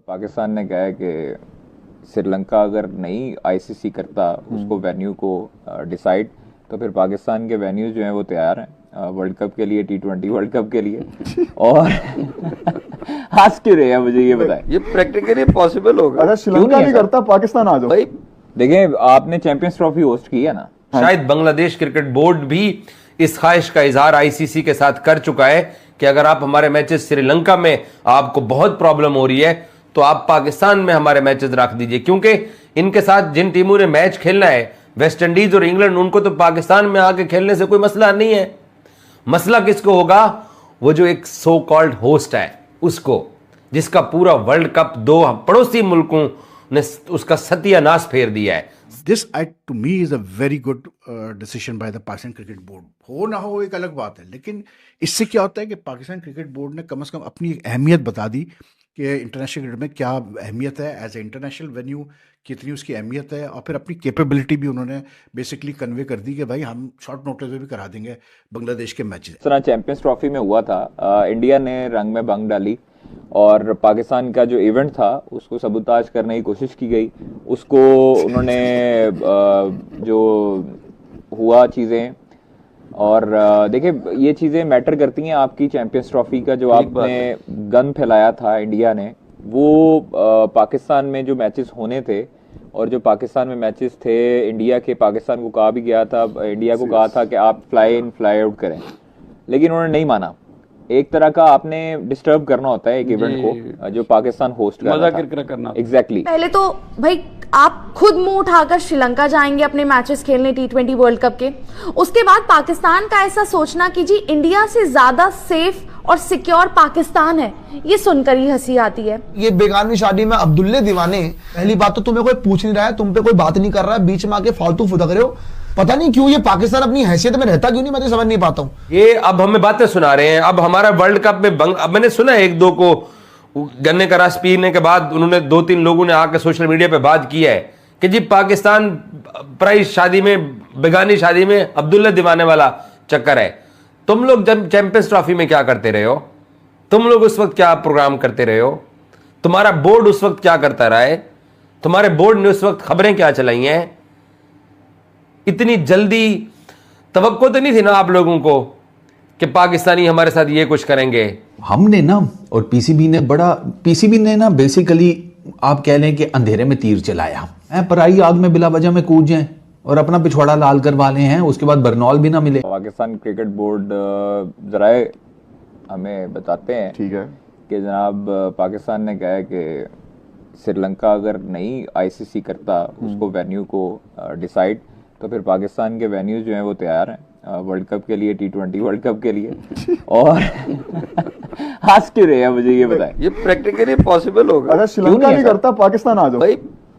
पाकिस्तान ने कहा है कि श्रीलंका अगर नहीं आईसीसी करता उसको वेन्यू को डिसाइड, तो फिर पाकिस्तान के वेन्यूज जो हैं वो तैयार हैं वर्ल्ड कप के लिए, T20 वर्ल्ड कप के लिए। और हंस क्यों रहे हैं, मुझे ये बताएं। ये प्रैक्टिकली पॉसिबल होगा। अगर श्रीलंका नहीं करता पाकिस्तान आ जाओ। भाई देखें, आपने चैंपियंस ट्रॉफी होस्ट की है ना, शायद बांग्लादेश क्रिकेट बोर्ड भी इस ख्वाहिश का इजहार आईसीसी के साथ कर चुका है कि अगर आप हमारे मैचेस श्रीलंका में आपको बहुत प्रॉब्लम हो रही है तो आप पाकिस्तान में हमारे मैचेस रख दीजिए, क्योंकि इनके साथ जिन टीमों ने मैच खेलना है, वेस्ट इंडीज और इंग्लैंड, उनको तो पाकिस्तान में आके खेलने से कोई मसला नहीं है। मसला किसको होगा? वो जो एक सो कॉल्ड होस्ट है उसको, जिसका पूरा वर्ल्ड कप दो पड़ोसी मुल्कों ने उसका सत्यानाश फेर दिया है। This, to me, is a very good decision by the Pakistan Cricket Board. हो ना हो एक अलग बात है, लेकिन इससे क्या होता है कि पाकिस्तान क्रिकेट बोर्ड ने कम से कम अपनी अहमियत बता दी कि इंटरनेशनल क्रिकेट में क्या अहमियत है, एज ए इंटरनेशनल वेन्यू कितनी उसकी अहमियत है, और फिर अपनी कैपेबिलिटी भी उन्होंने बेसिकली कन्वे कर दी कि भाई हम शॉर्ट नोटिस में भी करा देंगे बांग्लादेश के मैचेस। इस तरह चैंपियंस ट्रॉफी में हुआ था, इंडिया ने रंग में भंग डाली और पाकिस्तान का जो इवेंट था उसको सबूताज करने की कोशिश की गई। उसको उन्होंने जो हुआ चीज़ें, और देखिए ये चीज़ें मैटर करती हैं। आपकी चैंपियंस ट्रॉफी का जो आपने गन फैलाया था इंडिया ने, वो पाकिस्तान में जो मैचेस होने थे और जो पाकिस्तान में मैचेस थे इंडिया के, पाकिस्तान को कहा भी गया था, इंडिया को कहा था कि आप फ्लाई इन फ्लाई आउट करें, लेकिन उन्होंने नहीं माना। एक तरह का आपने डिस्टर्ब करना होता है एक इवेंट को जो पाकिस्तान होस्ट कर रहा था। करना एग्जैक्टली। पहले तो भाई आप खुद मुंह उठाकर श्रीलंका जाएंगे अपने मैचेस खेलने T20 वर्ल्ड कप के, उसके बाद पाकिस्तान का ऐसा सोचना कि जी इंडिया से ज्यादा सेफ और सिक्योर पाकिस्तान है, ये सुनकर ही हंसी आती है। ये बेगानी शादी में अब्दुल्ले दीवाने, पहली बात तो तुम्हें कोई पूछ नहीं रहा है, तुम पे कोई बात नहीं कर रहा है, बीच में आके फालतू फुदक रहे हो। पता नहीं क्यों ये पाकिस्तान अपनी हैसियत में रहता क्यों नहीं, मैं तो समझ नहीं पाता हूँ। ये अब हमें बातें सुना रहे हैं। अब हमारा वर्ल्ड कप में अब मैंने सुना है एक दो को गन्ने का रस पीने के बाद उन्होंने 2-3 लोगों ने आकर सोशल मीडिया पे बात की है कि जी पाकिस्तान प्राइस शादी में, बेगानी शादी में अब्दुल्ला दीवाने वाला चक्कर है। तुम लोग जब चैंपियंस ट्रॉफी में क्या करते रहे हो? तुम लोग उस वक्त क्या प्रोग्राम करते रहे हो? तुम्हारा बोर्ड उस वक्त क्या करता रहा है? तुम्हारे बोर्ड ने उस वक्त खबरें क्या चलाई हैं? इतनी जल्दी तवक्को तो नहीं थी ना आप लोगों को कि पाकिस्तानी हमारे साथ ये कुछ करेंगे। हमने ना, और पीसीबी ने ना बेसिकली आप कह लें कि अंधेरे में तीर चलाया है, पराई आग में बिला वजह में कूद जाएं और अपना पिछवाड़ा लाल करवा ले हैं, उसके बाद बरनौल भी ना मिले। पाकिस्तान क्रिकेट बोर्ड जराए हमें बताते हैं, ठीक है, कि जनाब पाकिस्तान ने कहा है कि श्रीलंका अगर नहीं आईसीसी करता उसको वेन्यू को डिसाइड, तो फिर पाकिस्तान के वेन्यूज जो हैं वो तैयार हैं वर्ल्ड कप के लिए, T20 वर्ल्ड कप के लिए। और हंस क्यों रहे हैं, मुझे ये बताएं। ये प्रैक्टिकली पॉसिबल होगा। अगर श्रीलंका नहीं करता पाकिस्तान आ जाओ। भाई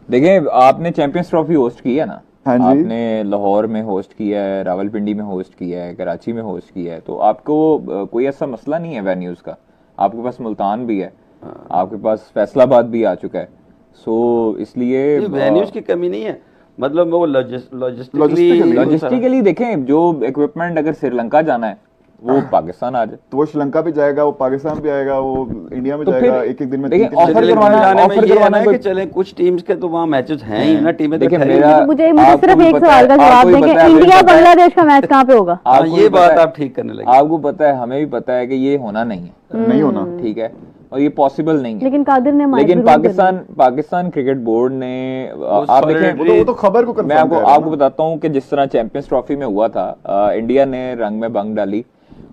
देखें, आपने चैंपियंस ट्रॉफी होस्ट की है ना, हाँ जी। आपने लाहौर में होस्ट किया है, रावलपिंडी में होस्ट किया है, कराची में होस्ट किया है, तो आपको कोई ऐसा मसला नहीं है वेन्यूज का। आपके पास मुल्तान भी है, आपके पास फैसलाबाद भी आ चुका है, सो इसलिए वेन्यूज की कमी नहीं है। मतलब वो लॉजिस्टिकली देखें, जो इक्विपमेंट अगर श्रीलंका जाना है वो पाकिस्तान आ जाए, तो वो श्रीलंका भी जाएगा, वो पाकिस्तान भी आएगा, वो इंडिया में तो जाएगा, एक दिन में ऑफर करवाना कि चले कुछ टीम्स के तो वहाँ मैचेस हैं ही ना, टीमें। देखिए मुझे सिर्फ एक सवाल का जवाब दें कि इंडिया बांग्लादेश का मैच कहाँ पे होगा? ये बात आप ठीक करने लगे। आपको पता है, हमें भी पता है कि ये होना नहीं है, नहीं होना, ठीक है, और ये पॉसिबल नहीं है। लेकिन कादिर ने लेकिन पाकिस्तान क्रिकेट बोर्ड ने, आप देखें वो तो खबर को मैं आपको बताता हूँ कि जिस तरह चैंपियंस ट्रॉफी में हुआ था, इंडिया ने रंग में भंग डाली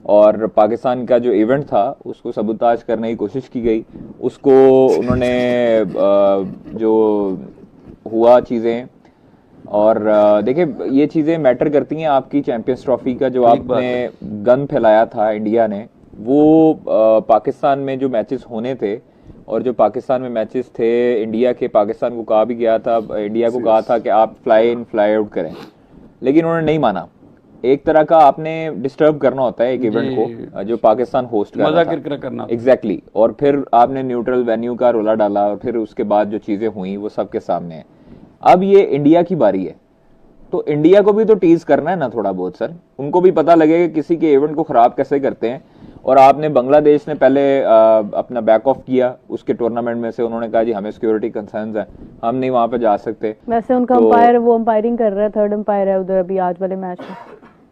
और पाकिस्तान का जो इवेंट था उसको सबूताज करने की कोशिश की गई। उसको उन्होंने जो हुआ चीज़ें, और देखिए ये चीज़ें मैटर करती हैं। आपकी चैंपियंस ट्रॉफी का जो आपने गन फैलाया था इंडिया ने, वो पाकिस्तान में जो मैचेस होने थे और जो पाकिस्तान में मैचेस थे इंडिया के, पाकिस्तान को कहा भी गया था, इंडिया को कहा था कि आप फ्लाई इन फ्लाई आउट करें, लेकिन उन्होंने नहीं माना। एक तरह का आपने डिस्टर्ब करना होता है एक इवेंट को जो पाकिस्तान होस्ट कर रहा था। करना एग्जैक्टली। और फिर आपने न्यूट्रल वेन्यू का रोला डाला और फिर उसके बाद जो चीजें हुई वो सबके सामने है। अब ये इंडिया की बारी है, तो इंडिया को भी तो टीज करना है ना थोड़ा बहुत सर, उनको भी पता लगे कि किसी के इवेंट को खराब कैसे करते हैं। और आपने बांग्लादेश ने पहले अपना बैक ऑफ किया उसके टूर्नामेंट में से, उन्होंने कहा जी हमें सिक्योरिटी कंसर्न्स हैं, हम नहीं वहां पे जा सकते। वैसे उनका अंपायर वो अंपायरिंग कर रहा है, थर्ड अंपायर है उधर अभी आज वाले मैच में,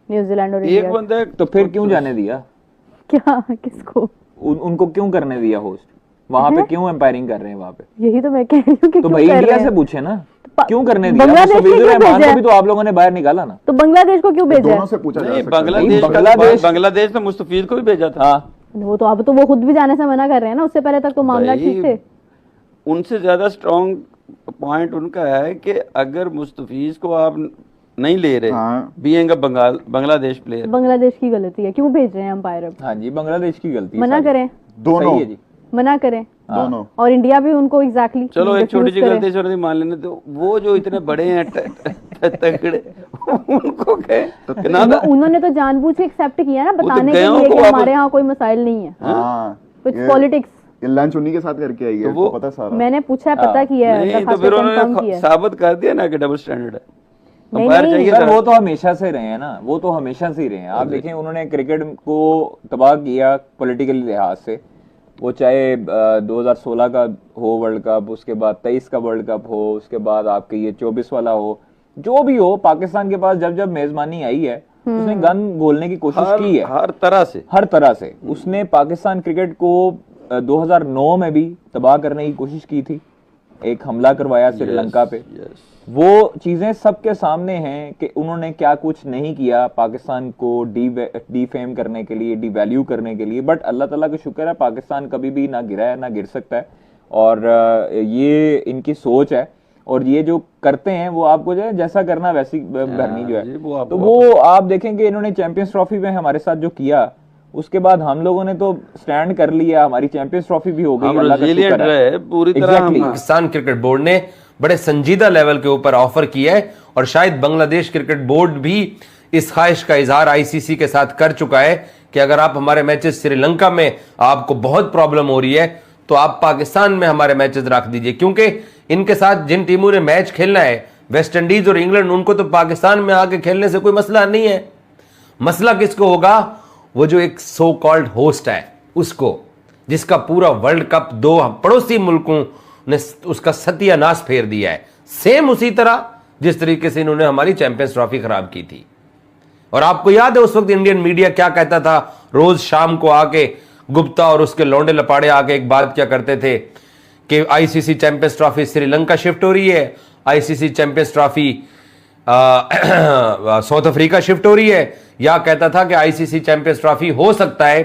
न्यूजीलैंड और एक इंडिया। बंदा तो फिर क्यों जाने दिया? क्या किसको? उनको क्यों करने दिया होस्ट? वहां पे क्यों एम्पायरिंग कर रहे हैं वहां पे? यही तो मैं कह रही हूँ कि तो क्यों भाई कर इंडिया रहे से हैं? पूछे ना, क्यों करने दिया? बांग्लादेश को मुस्तफिजुर क्यों रहमान भेजा को है? भी तो आप लोगों ने बाहर निकाला ना। तो बांग्लादेश को क्यों भेजा दोनों है? से पूछा जा नहीं, सकता है। बांग्लादेश ने मुस्तफीज को भी भेजा था। हाँ, वो तो अब तो वो खुद भी जाने से मना कर रहे हैं ना, उससे पहले तक तो मामला भाई, ठीक थे। उनसे ज्यादा स्ट्रॉन्ग पॉइंट उनका है कि अगर मुस्तफीज को आप नहीं ले रहे, हाँ। Being a Bangladesh player, Bangladesh की गलती है, क्यों भेज रहे हैं अंपायर अब? हाँ जी, बांग्लादेश की गलती है मना सारी। करें, दोनों सही है जी। मना करें, दोनों। और इंडिया भी उनको एग्जैक्टली चलो एक छोटी सी गलती छोटी सी मान लेने तो वो जो इतने बड़े हैं तगड़े उनको कहे ना था। उन्होंने तो जानबूझ के एक्सेप्ट किया ना, तो बताने के गए लिए को कि वापस- हमारे यहाँ कोई मसाइल नहीं है, हाँ, कुछ ये- पॉलिटिक्स। ये लंच उन्हीं के साथ करके आई है, तो वो- तो पता सारा। मैंने पूछा है, पता किया है, नहीं तो खास फिर कर confirm उन्होंने किया है। साबित कर दिया ना कि डबल स्टैंडर्ड है। नहीं, अंपायर नहीं, चाहिए सर था। वो तो हमेशा से रहे हैं ना, वो तो हमेशा से ही रहे हैं। आप देखें उन्होंने क्रिकेट को तबाह किया पॉलिटिकल लिहाज से, वो चाहे 2016 का हो वर्ल्ड कप, उसके बाद 23 का वर्ल्ड कप हो, उसके बाद आपके ये 24 वाला हो, जो भी हो, पाकिस्तान के पास जब जब मेजबानी आई है उसने गन घोलने की कोशिश की है हर तरह से। हर तरह से। उसने पाकिस्तान क्रिकेट को 2009 में भी तबाह करने की कोशिश की थी, एक हमला करवाया श्रीलंका पे। वो चीजें सबके सामने हैं कि उन्होंने क्या कुछ नहीं किया पाकिस्तान को डीफेम करने के लिए, डीवैल्यू करने के लिए। बट अल्लाह ताला का शुक्र है पाकिस्तान कभी भी ना गिरा है ना गिर सकता है, और ये इनकी सोच है। और ये जो करते हैं वो आपको जो है जैसा करना वैसी भरनी जो जी, है। तो वो आप देखेंगे इन्होंने चैंपियंस ट्रॉफी में हमारे साथ जो किया, उसके बाद हम लोगों ने तो स्टैंड कर लिया, हमारी चैंपियंस ट्रॉफी भी हो गई, हम अल्लाह का resilient शुक्र है। रहे पूरी तरह। Exactly. पाकिस्तान क्रिकेट बोर्ड ने बड़े संजीदा लेवल के ऊपर ऑफर किया है, और शायद बांग्लादेश क्रिकेट बोर्ड भी इस ख्वाहिश का इजहार आईसीसी के साथ कर चुका है कि अगर आप हमारे मैचेस श्रीलंका में आपको बहुत प्रॉब्लम हो रही है तो आप पाकिस्तान में हमारे मैचेस रख दीजिए, क्योंकि इनके साथ जिन टीमों ने मैच खेलना है, वेस्ट इंडीज और इंग्लैंड, उनको तो पाकिस्तान में आके खेलने से कोई मसला नहीं है। मसला किसको होगा? वो जो एक सो कॉल्ड होस्ट है उसको, जिसका पूरा वर्ल्ड कप 2 पड़ोसी मुल्कों ने उसका सत्यानाश फेर दिया है, सेम उसी तरह जिस तरीके से इन्होंने हमारी चैंपियंस ट्रॉफी खराब की थी। और आपको याद है उस वक्त इंडियन मीडिया क्या कहता था? रोज शाम को आके गुप्ता और उसके लौंडे लपाड़े आके एक बात क्या करते थे कि ICC champions trophy Sri Lanka shift हो रही है, ICC champions trophy south Africa shift हो रही है, या कहता था कि आईसीसी चैंपियंस ट्रॉफी हो सकता है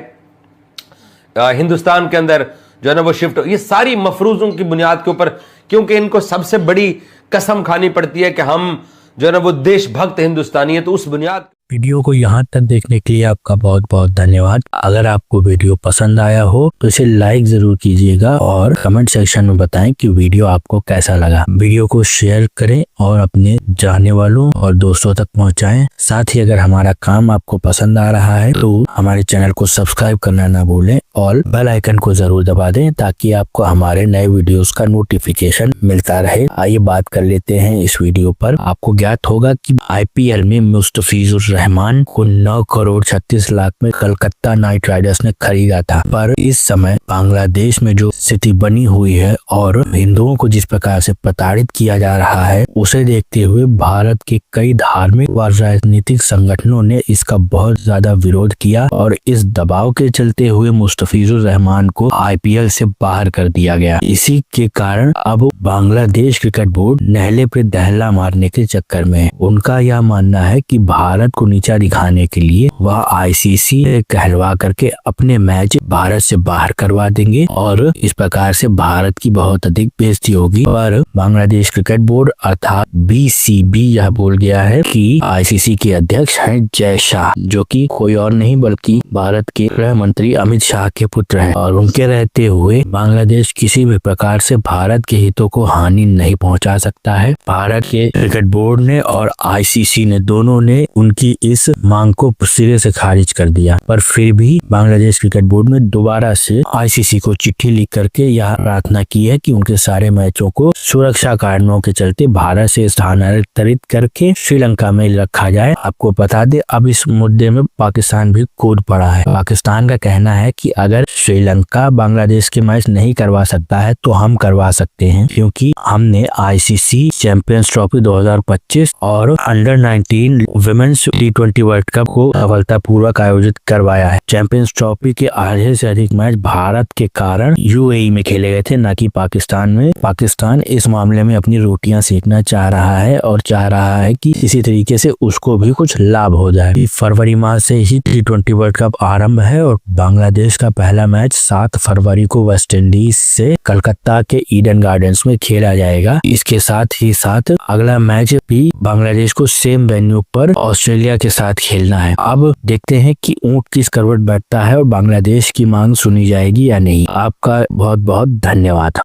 हिंदुस्तान के अंदर जो है ना वो शिफ्ट हो। ये सारी मफरूजों की बुनियाद के ऊपर, क्योंकि इनको सबसे बड़ी कसम खानी पड़ती है कि हम जो है ना वो देशभक्त हिंदुस्तानी है, तो उस बुनियाद। वीडियो को यहाँ तक देखने के लिए आपका बहुत बहुत धन्यवाद। अगर आपको वीडियो पसंद आया हो तो इसे लाइक जरूर कीजिएगा और कमेंट सेक्शन में बताएं कि वीडियो आपको कैसा लगा। वीडियो को शेयर करें और अपने जानने वालों और दोस्तों तक पहुंचाएं। साथ ही अगर हमारा काम आपको पसंद आ रहा है तो हमारे चैनल को सब्सक्राइब करना ना भूलें और बेल आइकन को जरूर दबा दें ताकि आपको हमारे नए वीडियोस का नोटिफिकेशन मिलता रहे। आइए बात कर लेते हैं इस वीडियो पर। आपको ज्ञात होगा कि आईपीएल में मुस्तफिजुर रहमान को 9 करोड़ 36 लाख में कलकत्ता नाइट राइडर्स ने खरीदा था। पर इस समय बांग्लादेश में जो स्थिति बनी हुई है और हिंदुओं को जिस प्रकार से प्रताड़ित किया जा रहा है, उसे देखते हुए भारत के कई धार्मिक व राजनीतिक संगठनों ने इसका बहुत ज्यादा विरोध किया और इस दबाव के चलते हुए मुस्तफिजुर रहमान को आईपीएल से बाहर कर दिया गया। इसी के कारण अब बांग्लादेश क्रिकेट बोर्ड नहले पे दहला मारने के चक्कर में है। उनका यह मानना है कि भारत को नीचा दिखाने के लिए वह आईसीसी कहलवा करके अपने मैच भारत से बाहर करवा देंगे और इस प्रकार से भारत की बहुत अधिक बेइज्जती होगी। पर बांग्लादेश क्रिकेट बोर्ड अर्थात बीसीबी यह बोल गया है कि आईसीसी के अध्यक्ष हैं जय शाह, जो कि कोई और नहीं बल्कि भारत के गृह मंत्री अमित शाह के पुत्र हैं और उनके रहते हुए बांग्लादेश किसी भी प्रकार से भारत के हितों को हानि नहीं पहुंचा सकता है। भारत के क्रिकेट बोर्ड ने और आईसीसी ने दोनों ने उनकी भी इस मांग को सिरे से खारिज कर दिया, पर फिर भी बांग्लादेश क्रिकेट बोर्ड ने दोबारा से आईसीसी को चिट्ठी लिख करके यह प्रार्थना की है कि उनके सारे मैचों को सुरक्षा कारणों के चलते भारत से स्थानांतरित करके श्रीलंका में रखा जाए। आपको बता दे, अब इस मुद्दे में पाकिस्तान भी कूद पड़ा है। पाकिस्तान का कहना है कि अगर श्रीलंका बांग्लादेश के मैच नहीं करवा सकता है तो हम करवा सकते हैं, क्योंकि हमने आईसीसी चैंपियंस ट्रॉफी 2025 और under 19 women's T20 world cup को सफलतापूर्वक आयोजित करवाया है। चैंपियंस ट्रॉफी के आधे से अधिक मैच भारत के कारण यूएई में खेले गए थे, न कि पाकिस्तान में। पाकिस्तान इस मामले में अपनी रोटियां सेकना चाह रहा है और चाह रहा है कि इसी तरीके से उसको भी कुछ लाभ हो जाए। फरवरी माह से ही T20 वर्ल्ड कप आरंभ है और बांग्लादेश का पहला मैच 7 फरवरी को वेस्ट इंडीज से कलकत्ता के ईडन गार्डन्स में खेला जाएगा। इसके साथ ही साथ अगला मैच भी बांग्लादेश को सेम वेन्यू पर ऑस्ट्रेलिया के साथ खेलना है। अब देखते हैं कि ऊंट किस करवट बैठता है और बांग्लादेश की मांग सुनी जाएगी या नहीं। आपका बहुत बहुत धन्यवाद।